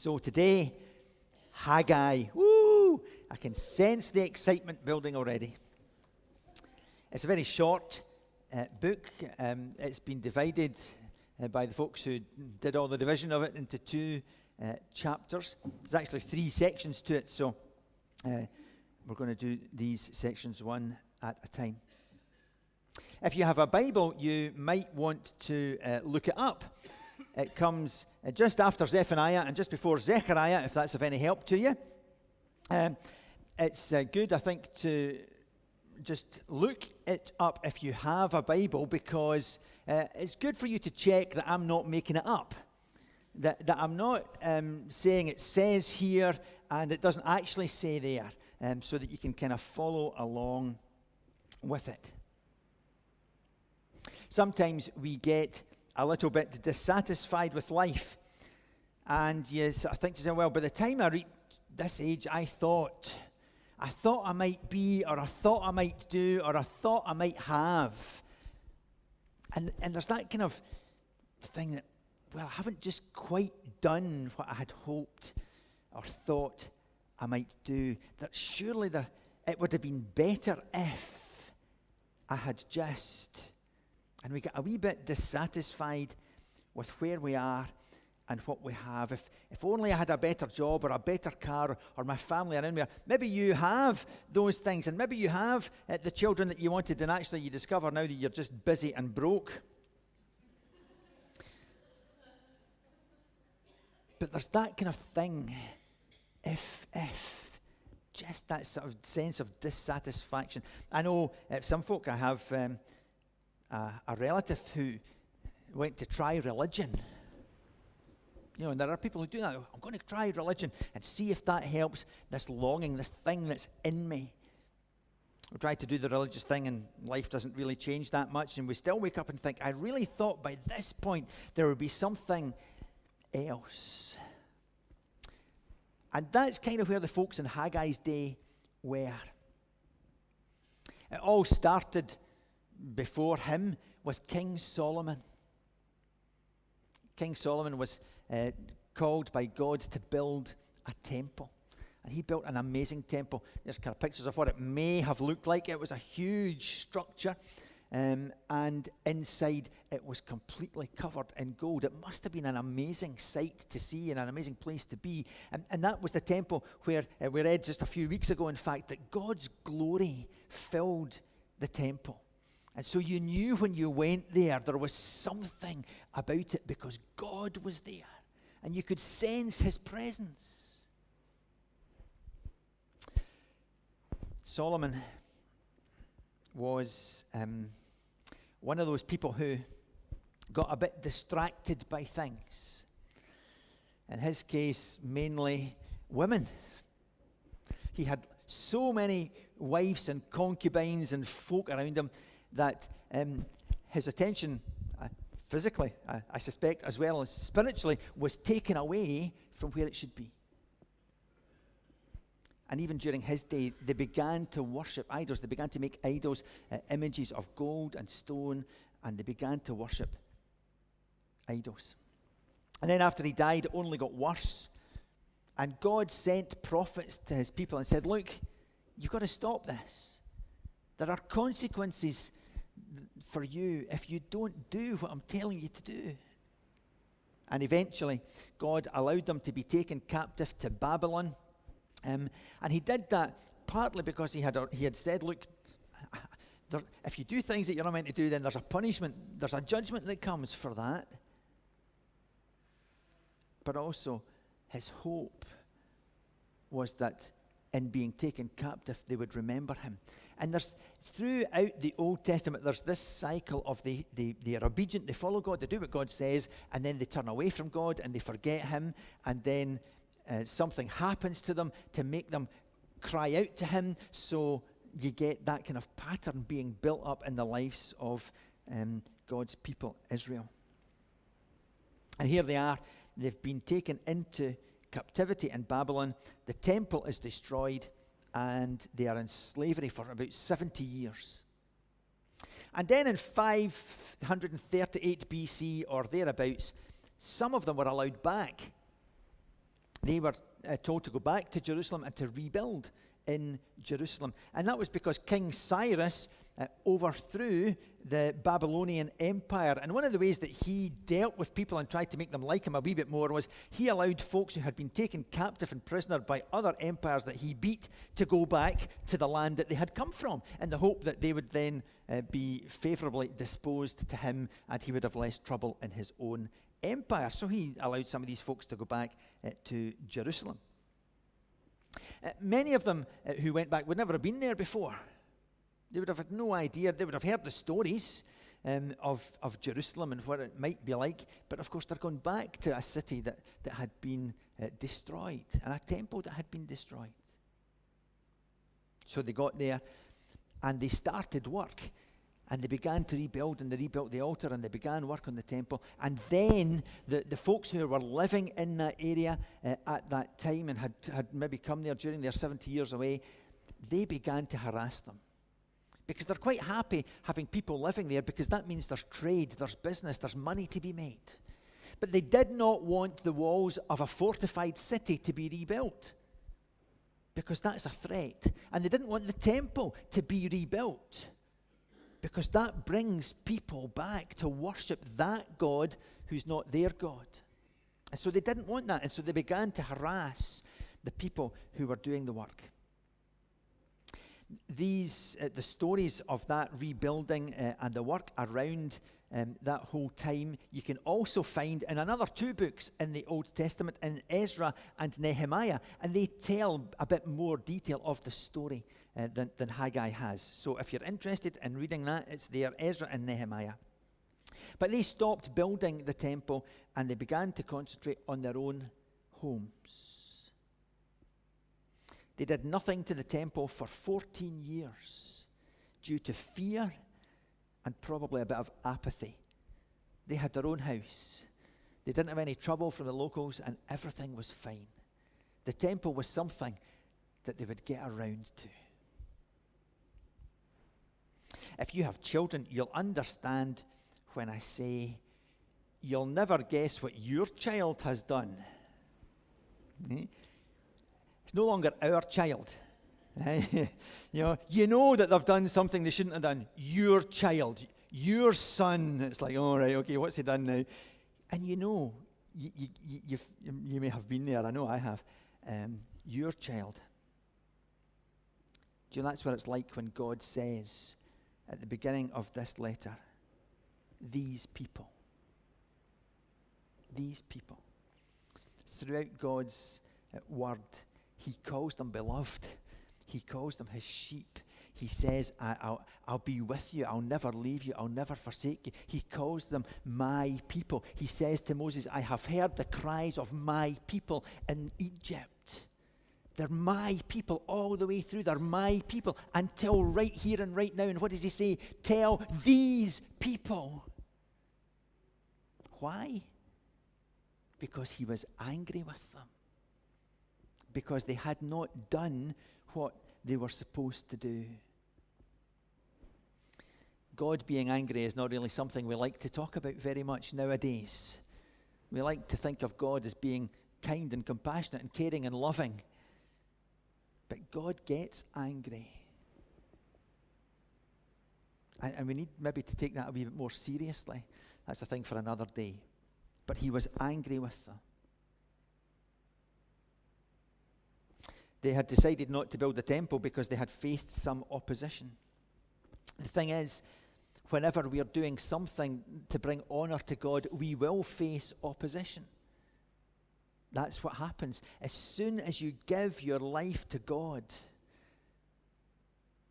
So today, Haggai. Woo! I can sense the excitement building already. It's a very short book. It's been divided by the folks who did all the division of it into two chapters. There's actually 3 sections to it, so we're going to do these sections one at a time. If you have a Bible, you might want to look it up. It comes just after Zephaniah and just before Zechariah, if that's of any help to you. It's good, I think, to just look it up if you have a Bible, because it's good for you to check that I'm not making it up. That I'm not saying it says here and it doesn't actually say there, so that you can kind of follow along with it. Sometimes we get a little bit dissatisfied with life, and you sort of think to yourself, well, by the time I reach this age, I thought I might be, or I thought I might do, or I thought I might have. And there's that kind of thing that, well, I haven't just quite done what I had hoped or thought I might do. That surely it would have been better if I had just. And we get a wee bit dissatisfied with where we are and what we have. If only I had a better job or a better car or my family around me. Maybe you have those things, and maybe you have the children that you wanted, and actually you discover now that you're just busy and broke. But there's that kind of thing, if, just that sort of sense of dissatisfaction. I know some folk, I have a relative who went to try religion. You know, and there are people who do that. I'm going to try religion and see if that helps this longing, this thing that's in me. We try to do the religious thing and life doesn't really change that much, and we still wake up and think, I really thought by this point there would be something else. And that's kind of where the folks in Haggai's day were. It all started before him with King Solomon. King Solomon was called by God to build a temple. And he built an amazing temple. There's kind of pictures of what it may have looked like. It was a huge structure. And inside it was completely covered in gold. It must have been an amazing sight to see and an amazing place to be. And that was the temple where we read just a few weeks ago, in fact, that God's glory filled the temple. And so you knew when you went there was something about it because God was there. And you could sense his presence. Solomon was one of those people who got a bit distracted by things. In his case, mainly women. He had so many wives and concubines and folk around him that his attention, physically, I suspect, as well as spiritually, was taken away from where it should be. And even during his day, they began to worship idols. They began to make idols, images of gold and stone, and they began to worship idols. And then after he died, it only got worse. And God sent prophets to his people and said, look, you've got to stop this. There are consequences for you if you don't do what I'm telling you to do. And eventually, God allowed them to be taken captive to Babylon. And he did that partly because he had said, look, if you do things that you're not meant to do, then there's a punishment, there's a judgment that comes for that. But also, his hope was that in being taken captive, they would remember him. And there's, throughout the Old Testament, there's this cycle of they are obedient, they follow God, they do what God says, and then they turn away from God and they forget him, and then something happens to them to make them cry out to him. So you get that kind of pattern being built up in the lives of God's people, Israel. And here they are. They've been taken into captivity in Babylon. The temple is destroyed, and they are in slavery for about 70 years. And then in 538 BC or thereabouts, some of them were allowed back. they were told to go back to Jerusalem and to rebuild in Jerusalem. And that was because King Cyrus overthrew the Babylonian Empire. And one of the ways that he dealt with people and tried to make them like him a wee bit more was he allowed folks who had been taken captive and prisoner by other empires that he beat to go back to the land that they had come from, in the hope that they would then be favorably disposed to him and he would have less trouble in his own empire. So he allowed some of these folks to go back to Jerusalem. Many of them who went back would never have been there before. They would have had no idea. They would have heard the stories of Jerusalem and what it might be like. But of course, they're going back to a city that had been destroyed and a temple that had been destroyed. So they got there and they started work. And they began to rebuild, and they rebuilt the altar, and they began work on the temple. And then the folks who were living in that area at that time and had maybe come there during their 70 years away, they began to harass them. Because they're quite happy having people living there, because that means there's trade, there's business, there's money to be made. But they did not want the walls of a fortified city to be rebuilt, because that's a threat. And they didn't want the temple to be rebuilt, because that brings people back to worship that God who's not their God. And so they didn't want that. And so they began to harass the people who were doing the work. These, the stories of that rebuilding and the work around that whole time, you can also find in another two books in the Old Testament, in Ezra and Nehemiah. And they tell a bit more detail of the story than Haggai has. So if you're interested in reading that, it's there, Ezra and Nehemiah. But they stopped building the temple and they began to concentrate on their own homes. They did nothing to the temple for 14 years due to fear and probably a bit of apathy. They had their own house. They didn't have any trouble from the locals and everything was fine. The temple was something that they would get around to. If you have children, you'll understand when I say you'll never guess what your child has done. It's no longer our child. You know that they've done something they shouldn't have done. Your child, your son. It's like, all right, okay, what's he done now? And you know, you may have been there. I know I have. Your child. Do you know that's what it's like when God says at the beginning of this letter, these people. Throughout God's word, he calls them beloved. He calls them his sheep. He says, I'll be with you. I'll never leave you. I'll never forsake you. He calls them my people. He says to Moses, I have heard the cries of my people in Egypt. They're my people all the way through. They're my people until right here and right now. And what does he say? Tell these people. Why? Because he was angry with them. Because they had not done what they were supposed to do. God being angry is not really something we like to talk about very much nowadays. We like to think of God as being kind and compassionate and caring and loving. But God gets angry. And we need maybe to take that a wee bit more seriously. That's a thing for another day. But he was angry with them. They had decided not to build the temple because they had faced some opposition. The thing is, whenever we are doing something to bring honor to God, we will face opposition. That's what happens. As soon as you give your life to God,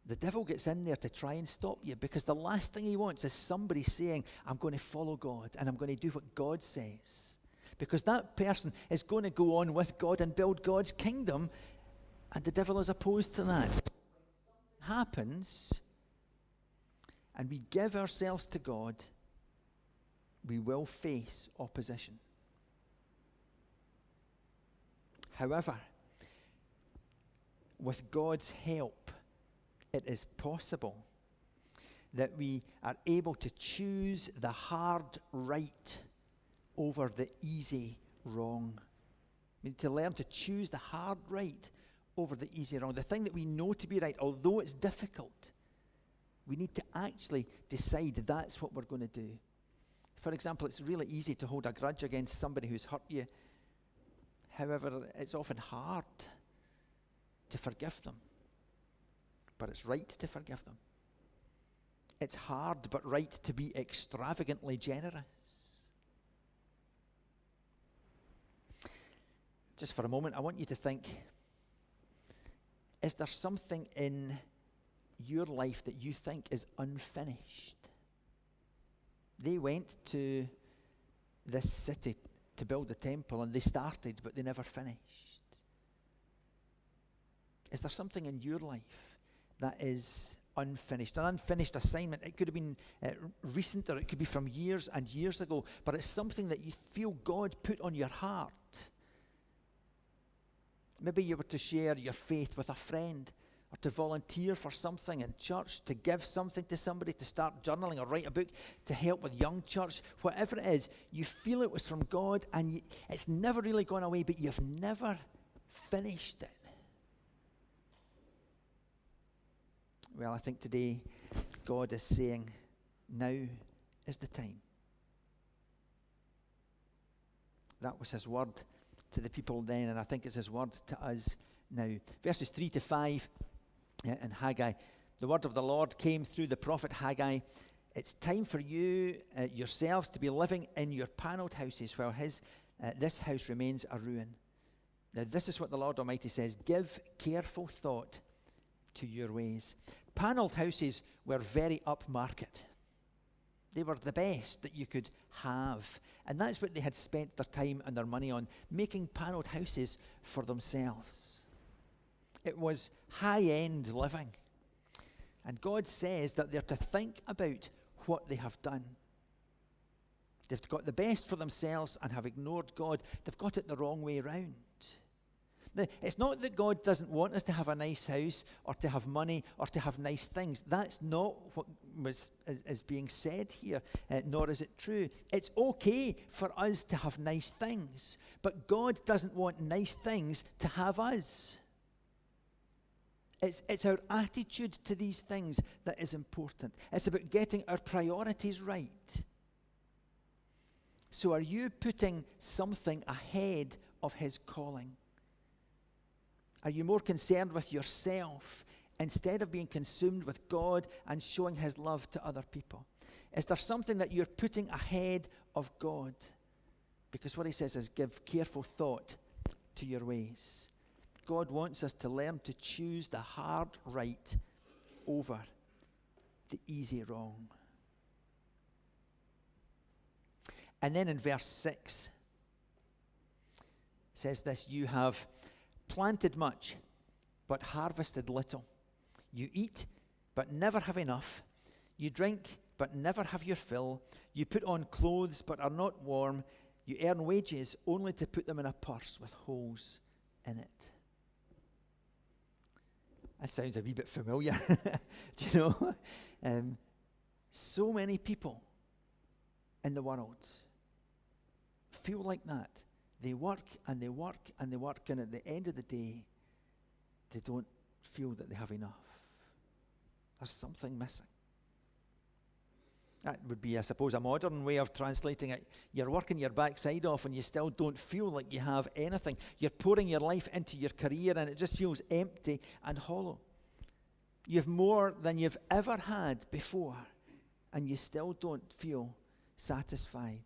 the devil gets in there to try and stop you, because the last thing he wants is somebody saying, I'm going to follow God and I'm going to do what God says. Because that person is going to go on with God and build God's kingdom, and the devil is opposed to that. When something happens and we give ourselves to God, we will face opposition. However, with God's help, it is possible that we are able to choose the hard right over the easy wrong. We need to learn to choose the hard right over the easy wrong. The thing that we know to be right, although it's difficult, we need to actually decide that's what we're going to do. For example, it's really easy to hold a grudge against somebody who's hurt you. However, it's often hard to forgive them. But it's right to forgive them. It's hard but right to be extravagantly generous. Just for a moment, I want you to think, is there something in your life that you think is unfinished? They went to this city to build the temple, and they started, but they never finished. Is there something in your life that is unfinished? An unfinished assignment. It could have been recent, or it could be from years and years ago, but it's something that you feel God put on your heart. Maybe you were to share your faith with a friend, or to volunteer for something in church, to give something to somebody, to start journaling or write a book, to help with young church. Whatever it is, you feel it was from God, and it's never really gone away, but you've never finished it. Well, I think today God is saying, now is the time. That was his word to the people then, and I think it's his word to us now. Verses 3 to 5 in Haggai. The word of the Lord came through the prophet Haggai. It's time for you yourselves to be living in your panelled houses while this house remains a ruin. Now this is what the Lord Almighty says. Give careful thought to your ways. Panelled houses were very upmarket. They were the best that you could have. And that's what they had spent their time and their money on, making panelled houses for themselves. It was high-end living. And God says that they're to think about what they have done. They've got the best for themselves and have ignored God. They've got it the wrong way around. It's not that God doesn't want us to have a nice house or to have money or to have nice things. That's not what is being said here, nor is it true. It's okay for us to have nice things, but God doesn't want nice things to have us. It's our attitude to these things that is important. It's about getting our priorities right. So are you putting something ahead of his calling? Are you more concerned with yourself instead of being consumed with God and showing his love to other people? Is there something that you're putting ahead of God? Because what he says is give careful thought to your ways. God wants us to learn to choose the hard right over the easy wrong. And then in verse 6, it says this, you have planted much, but harvested little. You eat, but never have enough. You drink, but never have your fill. You put on clothes, but are not warm. You earn wages only to put them in a purse with holes in it. That sounds a wee bit familiar. Do you know? So many people in the world feel like that. They work and they work and they work, and at the end of the day, they don't feel that they have enough. There's something missing. That would be, I suppose, a modern way of translating it. You're working your backside off and you still don't feel like you have anything. You're pouring your life into your career and it just feels empty and hollow. You have more than you've ever had before and you still don't feel satisfied.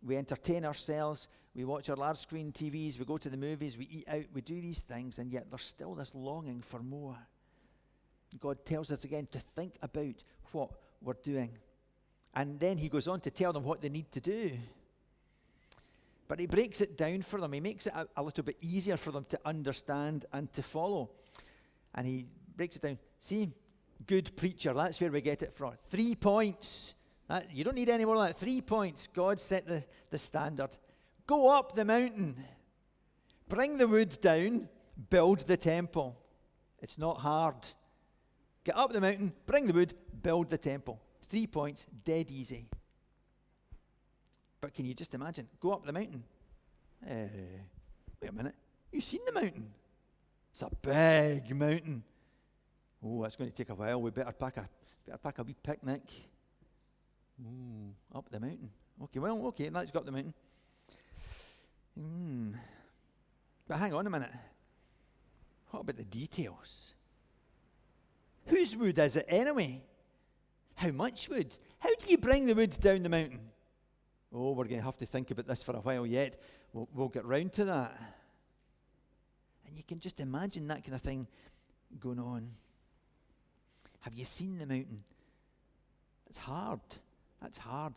We entertain ourselves, we watch our large screen TVs, we go to the movies, we eat out, we do these things, and yet there's still this longing for more. God tells us again to think about what we're doing. And then he goes on to tell them what they need to do. But he breaks it down for them. He makes it a little bit easier for them to understand and to follow. And he breaks it down. See, good preacher, that's where we get it from. 3 points. You don't need any more than that. 3 points. God set the standard. Go up the mountain. Bring the wood down. Build the temple. It's not hard. Get up the mountain. Bring the wood. Build the temple. 3 points. Dead easy. But can you just imagine? Go up the mountain. Wait a minute. You've seen the mountain. It's a big mountain. Oh, that's going to take a while. We better pack a wee picnic. Ooh, up the mountain. Okay, let's go up the mountain. But hang on a minute. What about the details? Whose wood is it anyway? How much wood? How do you bring the wood down the mountain? Oh, we're going to have to think about this for a while yet. We'll get round to that. And you can just imagine that kind of thing going on. Have you seen the mountain? It's hard. That's hard.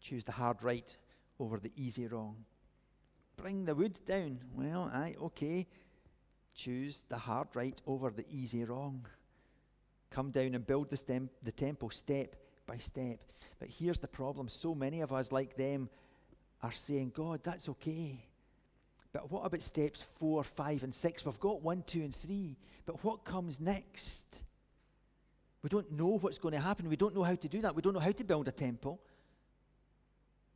Choose the hard right over the easy wrong. Bring the wood down. Well, okay. Choose the hard right over the easy wrong. Come down and build the temple step by step. But here's the problem. So many of us, like them, are saying, God, that's okay. But what about steps 4, 5, and 6? We've got 1, 2, and 3. But what comes next? We don't know what's going to happen. We don't know how to do that. We don't know how to build a temple.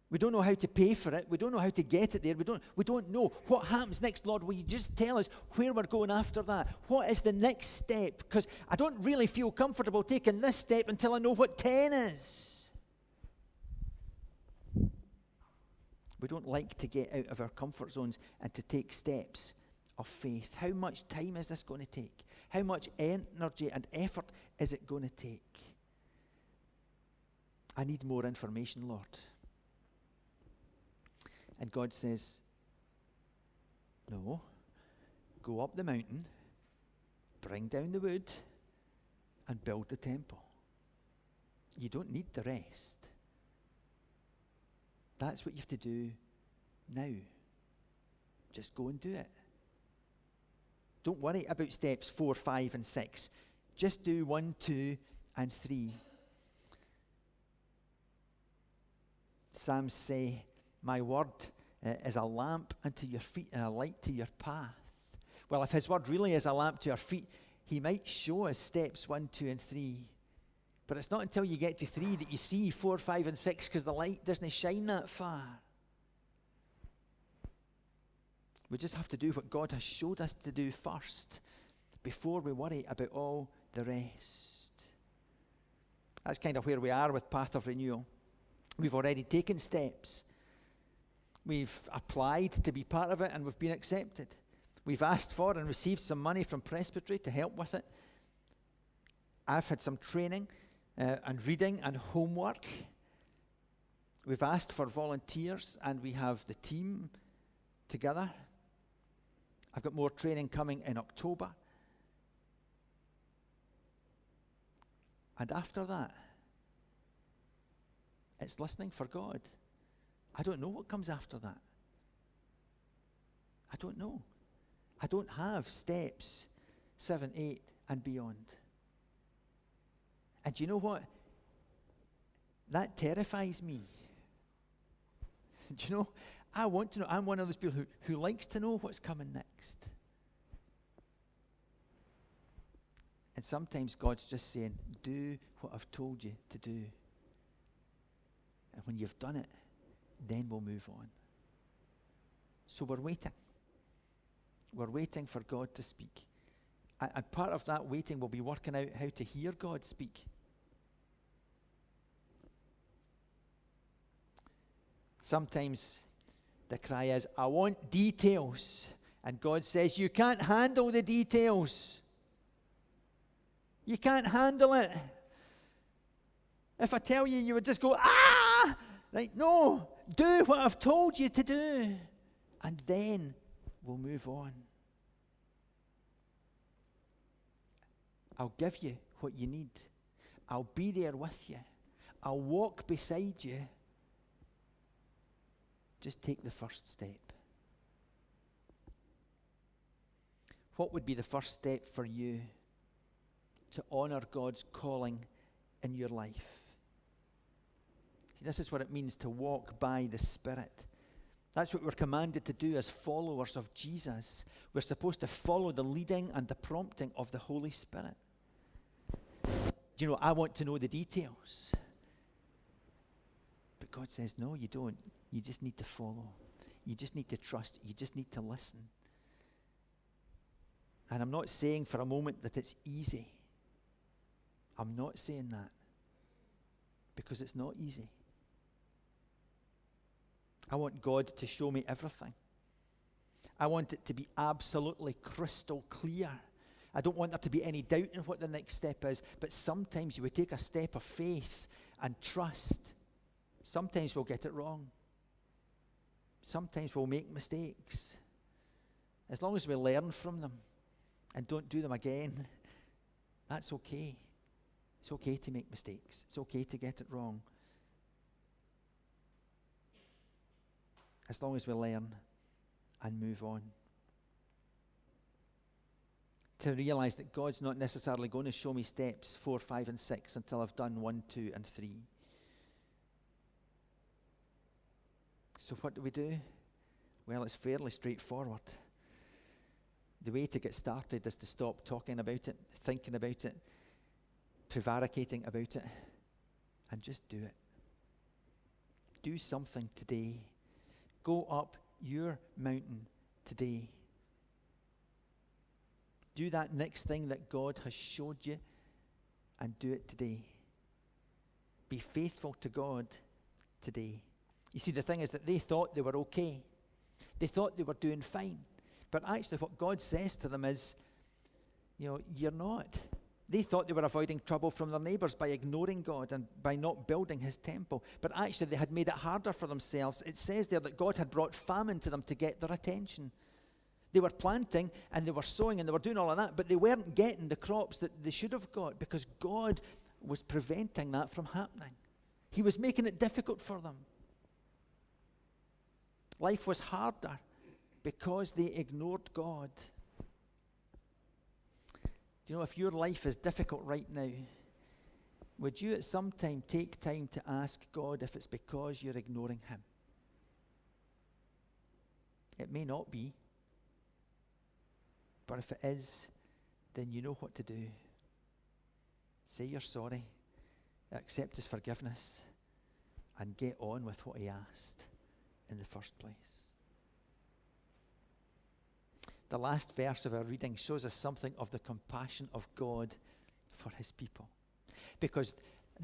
We don't know how to pay for it. We don't know how to get it there. We don't know what happens next. Lord, will you just tell us where we're going after that? What is the next step? Because I don't really feel comfortable taking this step until I know what 10 is. We don't like to get out of our comfort zones and to take steps of faith. How much time is this going to take? How much energy and effort is it going to take? I need more information, Lord. And God says, no, go up the mountain, bring down the wood, and build the temple. You don't need the rest. That's what you have to do now. Just go and do it. Don't worry about steps 4, 5, and 6. Just do 1, 2, and 3. Psalms say, my word is a lamp unto your feet and a light to your path. Well, if his word really is a lamp to our feet, he might show us steps 1, 2, and 3. But it's not until you get to 3 that you see 4, 5, and 6 because the light doesn't shine that far. We just have to do what God has showed us to do first before we worry about all the rest. That's kind of where we are with Path of Renewal. We've already taken steps. We've applied to be part of it and we've been accepted. We've asked for and received some money from Presbytery to help with it. I've had some training and reading and homework. We've asked for volunteers and we have the team together. I've got more training coming in October. And after that, it's listening for God. I don't know what comes after that. I don't know. I don't have steps 7, 8, and beyond. And do you know what? That terrifies me. Do you know? I want to know. I'm one of those people who likes to know what's coming next. And sometimes God's just saying, do what I've told you to do. And when you've done it, then we'll move on. So we're waiting. We're waiting for God to speak. And part of that waiting will be working out how to hear God speak. Sometimes the cry is, I want details. And God says, you can't handle the details. You can't handle it. If I tell you, you would just go, ah! Right? No, do what I've told you to do. And then we'll move on. I'll give you what you need. I'll be there with you. I'll walk beside you. Just take the first step. What would be the first step for you to honor God's calling in your life? See, this is what it means to walk by the Spirit. That's what we're commanded to do as followers of Jesus. We're supposed to follow the leading and the prompting of the Holy Spirit. Do you know, I want to know the details. But God says, no, you don't. You just need to follow. You just need to trust. You just need to listen. And I'm not saying for a moment that it's easy. I'm not saying that. Because it's not easy. I want God to show me everything. I want it to be absolutely crystal clear. I don't want there to be any doubt in what the next step is. But sometimes you would take a step of faith and trust. Sometimes we'll get it wrong. Sometimes we'll make mistakes. As long as we learn from them and don't do them again, that's okay. It's okay to make mistakes. It's okay to get it wrong. As long as we learn and move on. To realize that God's not necessarily going to show me steps 4, 5, and 6 until I've done 1, 2, and 3. So what do? Well, it's fairly straightforward. The way to get started is to stop talking about it, thinking about it, prevaricating about it, and just do it. Do something today. Go up your mountain today. Do that next thing that God has showed you and do it today. Be faithful to God today. You see, the thing is that they thought they were okay. They thought they were doing fine. But actually what God says to them is, you're not. They thought they were avoiding trouble from their neighbors by ignoring God and by not building his temple. But actually they had made it harder for themselves. It says there that God had brought famine to them to get their attention. They were planting and they were sowing and they were doing all of that, but they weren't getting the crops that they should have got because God was preventing that from happening. He was making it difficult for them. Life was harder because they ignored God. Do you know, if your life is difficult right now, would you at some time take time to ask God if it's because you're ignoring him? It may not be. But if it is, then you know what to do. Say you're sorry, accept his forgiveness, and get on with what he asked in the first place. The last verse of our reading shows us something of the compassion of God for his people. Because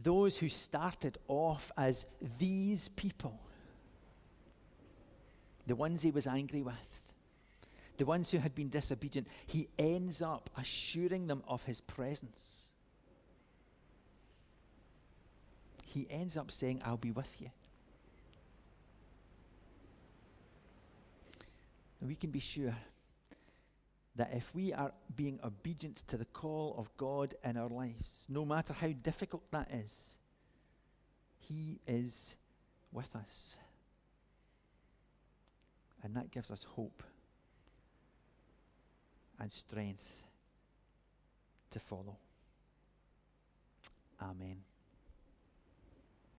those who started off as these people, the ones he was angry with, the ones who had been disobedient, he ends up assuring them of his presence. He ends up saying, I'll be with you. And we can be sure that if we are being obedient to the call of God in our lives, no matter how difficult that is, he is with us. And that gives us hope and strength to follow. Amen.